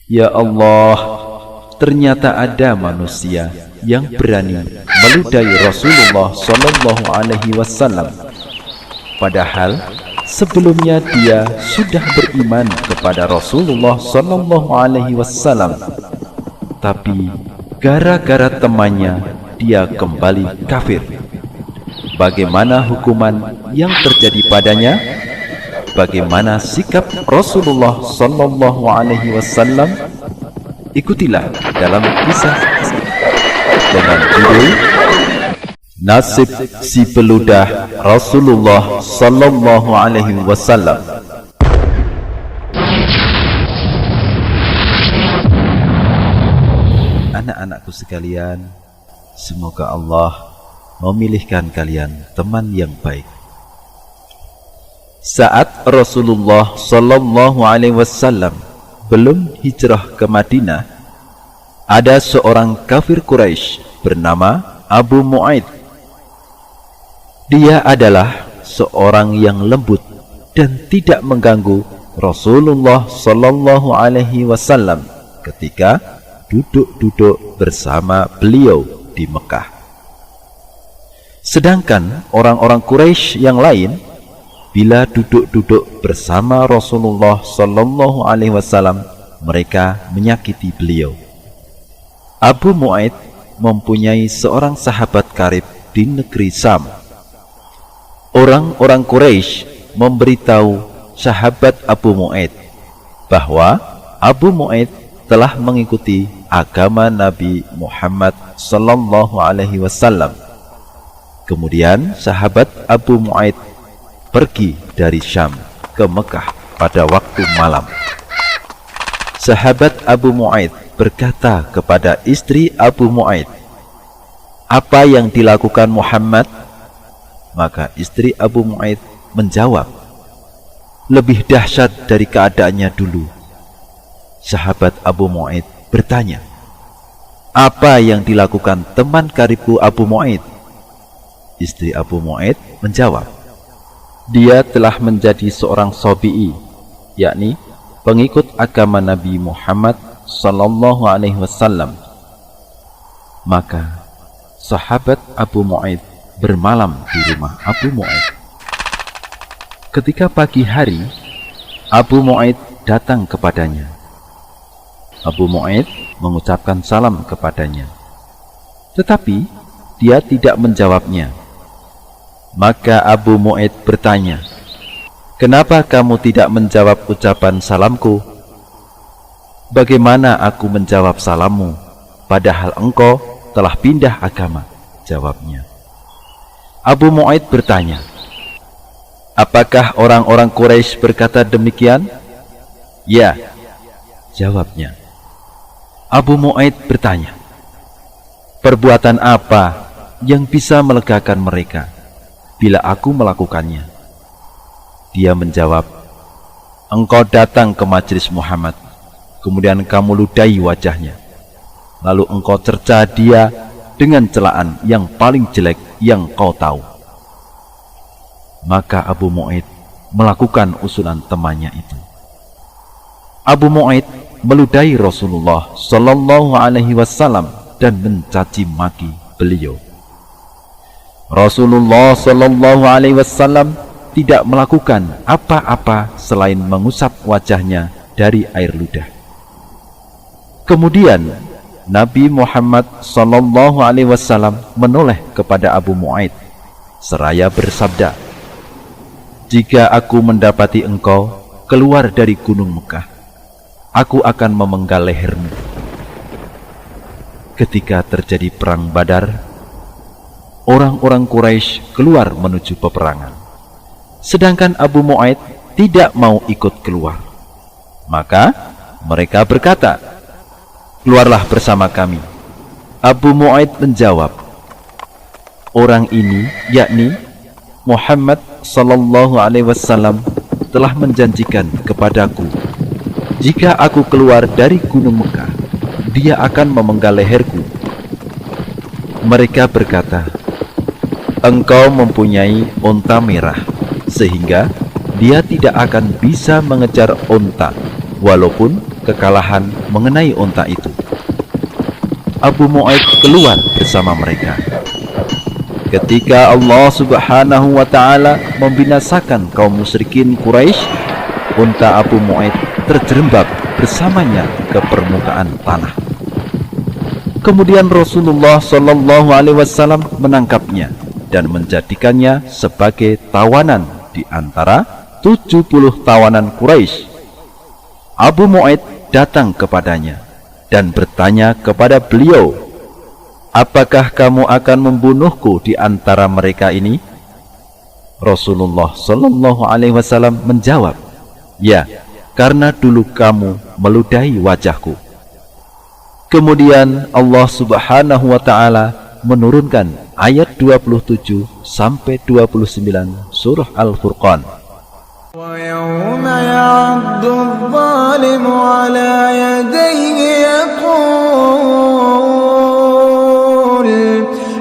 Ya Allah, ternyata ada manusia yang berani meludahi Rasulullah Shallallahu Alaihi Wasallam. Padahal sebelumnya dia sudah beriman kepada Rasulullah Shallallahu Alaihi Wasallam. Tapi gara-gara temannya dia kembali kafir. Bagaimana hukuman yang terjadi padanya? Bagaimana sikap Rasulullah Sallallahu Alaihi Wasallam? Ikutilah dalam kisah dengan judul Nasib si peludah Rasulullah Sallallahu Alaihi Wasallam. Anak-anakku sekalian, semoga Allah memilihkan kalian teman yang baik. Saat Rasulullah Sallallahu Alaihi Wasallam belum hijrah ke Madinah, ada seorang kafir Quraisy bernama Abu Mu'aid. Dia adalah seorang yang lembut dan tidak mengganggu Rasulullah Sallallahu Alaihi Wasallam ketika duduk-duduk bersama beliau di Mekah. Sedangkan orang-orang Quraisy yang lain, bila duduk-duduk bersama Rasulullah Sallallahu Alaihi Wasallam, mereka menyakiti beliau. Abu Mu'aid mempunyai seorang sahabat karib di negeri Sam. Orang-orang Quraisy memberitahu sahabat Abu Mu'aid bahwa Abu Mu'aid telah mengikuti agama Nabi Muhammad Sallallahu Alaihi Wasallam. Kemudian sahabat Abu Mu'aid pergi dari Syam ke Mekah pada waktu malam. Sahabat Abu Mu'aid berkata kepada istri Abu Mu'aid, "Apa yang dilakukan Muhammad?" Maka istri Abu Mu'aid menjawab, "Lebih dahsyat dari keadaannya dulu." Sahabat Abu Mu'aid bertanya, "Apa yang dilakukan teman karibku Abu Mu'aid?" Istri Abu Mu'aid menjawab, "Dia telah menjadi seorang Sabi'i, yakni pengikut agama Nabi Muhammad Sallallahu Alaihi Wasallam." Maka sahabat Abu Mu'aid bermalam di rumah Abu Mu'aid. Ketika pagi hari, Abu Mu'aid datang kepadanya. Abu Mu'aid mengucapkan salam kepadanya, tetapi dia tidak menjawabnya. Maka Abu Mu'aid bertanya, "Kenapa kamu tidak menjawab ucapan salamku?" "Bagaimana aku menjawab salammu, padahal engkau telah pindah agama?" jawabnya. Abu Mu'aid bertanya, "Apakah orang-orang Quraisy berkata demikian?" "Ya," jawabnya. Abu Mu'aid bertanya, "Perbuatan apa yang bisa melegakan mereka bila aku melakukannya?" Dia menjawab, "Engkau datang ke majelis Muhammad, kemudian kamu ludahi wajahnya, lalu engkau cerca dia dengan celaan yang paling jelek yang kau tahu." Maka Abu Mu'aid melakukan usulan temannya itu. Abu Mu'aid meludahi Rasulullah Sallallahu Alaihi Wasallam dan mencaci maki beliau. Rasulullah Sallallahu Alaihi Wasallam tidak melakukan apa-apa selain mengusap wajahnya dari air ludah. Kemudian Nabi Muhammad Sallallahu Alaihi Wasallam menoleh kepada Abu Mu'aid seraya bersabda, "Jika aku mendapati engkau keluar dari gunung Mekah, aku akan memenggal lehermu." Ketika terjadi perang Badar, orang-orang Quraisy keluar menuju peperangan, sedangkan Abu Mu'aid tidak mau ikut keluar. Maka mereka berkata, "Keluarlah bersama kami." Abu Mu'aid menjawab, "Orang ini, yakni Muhammad Sallallahu Alaihi Wasallam, telah menjanjikan kepadaku, jika aku keluar dari gunung Mekah, dia akan memenggal leherku." Mereka berkata, "Engkau mempunyai unta merah, sehingga dia tidak akan bisa mengejar unta, walaupun kekalahan mengenai unta itu. Abu Mu'aid keluar bersama mereka. Ketika Allah Subhanahu wa Ta'ala membinasakan kaum musyrikin Quraisy, unta Abu Mu'aid terjerembab bersamanya ke permukaan tanah. Kemudian Rasulullah Shallallahu Alaihi Wasallam menangkapnya dan menjadikannya sebagai tawanan di antara 70 tawanan Quraisy. Abu Mu'aid datang kepadanya dan bertanya kepada beliau, "Apakah kamu akan membunuhku di antara mereka ini?" Rasulullah Shallallahu Alaihi Wasallam menjawab, "Ya, karena dulu kamu meludahi wajahku." Kemudian Allah Subhanahu wa Ta'ala menurunkan ayat 27 sampai 29 surah Al-Furqan. وَيَوْمَ يَعَضُّ الظَّالِمُ عَلَى يَدَيْهِ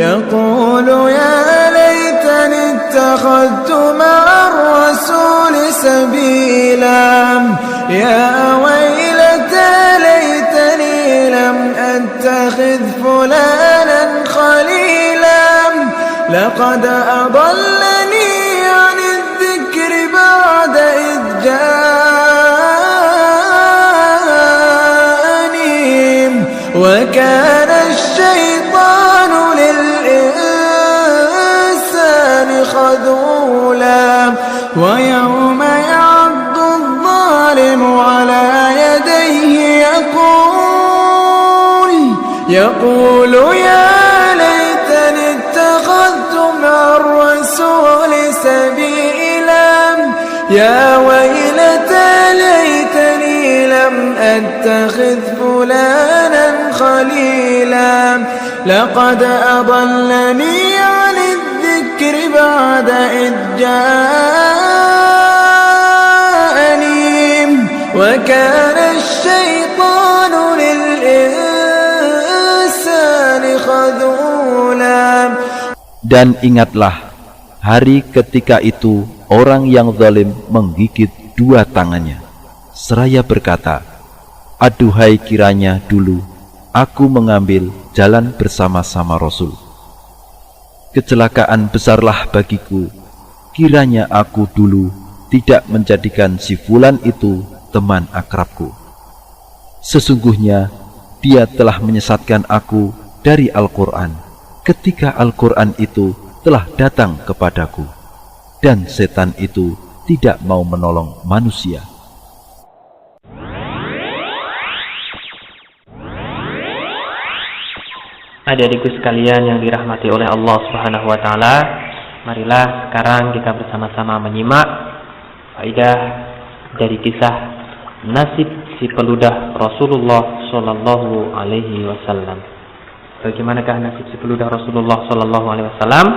يقول يا ليتني اتخذت مع الرسول سبيلا يا ويلتى ليتني لم أتخذ فلانا خليلا لقد أضلني عن الذكر بعد إذ جاءني وكان الشيطان للإنسان خذولا ويوم يعض الظالم على يديه يقول يا ليتني اتخذت مع الرسول سبيلا يا ويلتى ليتني لم أتخذ فلانا خليلا لقد أضلني عن الذكر بعد إذ جاءني وكان الشيطان للإنسان خذولا. Dan ingatlah hari ketika itu orang yang zalim menggigit dua tangannya, seraya berkata, "Aduhai, kiranya dulu aku mengambil jalan bersama-sama Rasul. Kecelakaan besarlah bagiku, kiranya aku dulu tidak menjadikan si fulan itu teman akrabku. Sesungguhnya dia telah menyesatkan aku dari Al-Quran ketika Al-Quran itu telah datang kepadaku, dan setan itu tidak mau menolong manusia." Adik-adikku sekalian yang dirahmati oleh Allah Subhanahu wa Ta'ala, marilah sekarang kita bersama-sama menyimak faedah dari kisah nasib si peludah Rasulullah Sallallahu Alaihi Wasallam. Bagaimanakah nasib si peludah Rasulullah Sallallahu Alaihi Wasallam?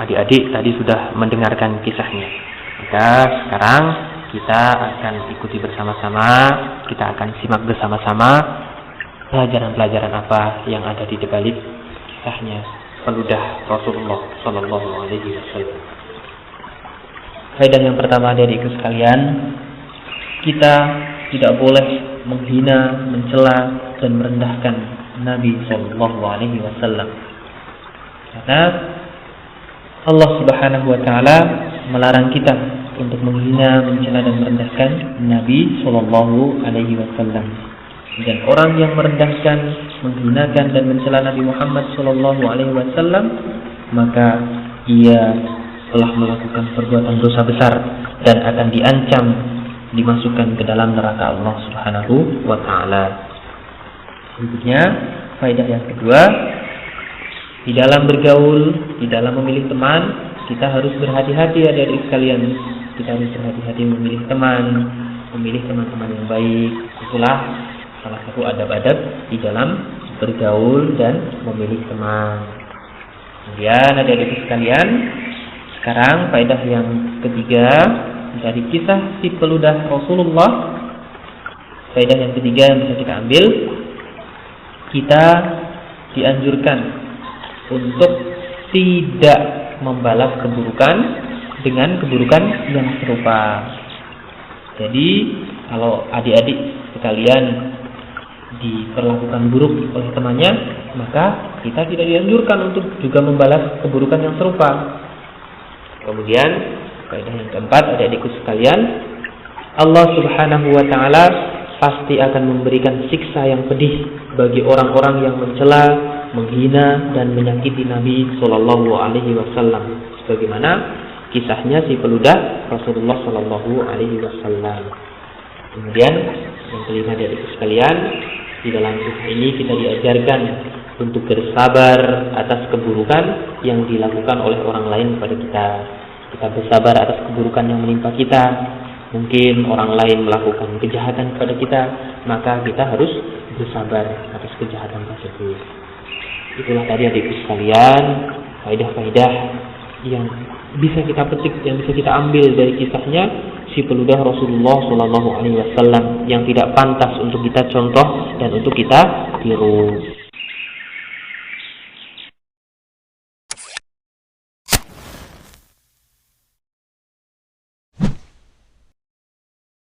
Adik-adik tadi sudah mendengarkan kisahnya. Maka sekarang kita akan ikuti bersama-sama, kita akan simak bersama-sama pelajaran-pelajaran apa yang ada di balik kisahnya peludah Rasulullah Sallallahu Alaihi Wasallam. Faedah yang pertama dari sekalian, kita tidak boleh menghina, mencela dan merendahkan Nabi Sallallahu Alaihi Wasallam, karena Allah Subhanahu Wa Taala melarang kita untuk menghina, mencela dan merendahkan Nabi Sallallahu Alaihi Wasallam. Dan orang yang merendahkan, menghinakan dan mencela Nabi Muhammad Sallallahu Alaihi Wasallam, maka ia telah melakukan perbuatan dosa besar dan akan diancam dimasukkan ke dalam neraka Allah Subhanahu wa Ta'ala. Berikutnya, faedah yang kedua, di dalam bergaul, di dalam memilih teman, kita harus berhati-hati adik-adik sekalian. Kita harus berhati-hati memilih teman, memilih teman-teman yang baik. Itulah salah satu adab-adab di dalam bergaul dan memilih teman. Kemudian adik-adik sekalian, sekarang faedah yang ketiga dari kisah si peludah Rasulullah. Faedah yang ketiga yang bisa kita ambil, kita dianjurkan untuk tidak membalas keburukan dengan keburukan yang serupa. Jadi kalau adik-adik sekalian diperlakukan buruk oleh temannya, maka kita tidak dianjurkan untuk juga membalas keburukan yang serupa. Kemudian kaidah yang keempat, adik-adikku sekalian, Allah Subhanahu wa taala pasti akan memberikan siksa yang pedih bagi orang-orang yang mencela, menghina dan menyakiti Nabi sallallahu alaihi wasallam, sebagaimana kisahnya si peludah Rasulullah sallallahu alaihi wasallam. Kemudian yang kelima, dari sekalian, di dalam kisah ini kita diajarkan untuk bersabar atas keburukan yang dilakukan oleh orang lain kepada kita. Kita bersabar atas keburukan yang menimpa kita. Mungkin orang lain melakukan kejahatan kepada kita, maka kita harus bersabar atas kejahatan tersebut. Itulah tadi adikku sekalian, faedah-faedah yang bisa kita petik, yang bisa kita ambil dari kisahnya si peludah Rasulullah Shallallahu Alaihi Wasallam yang tidak pantas untuk kita contoh dan untuk kita tiru.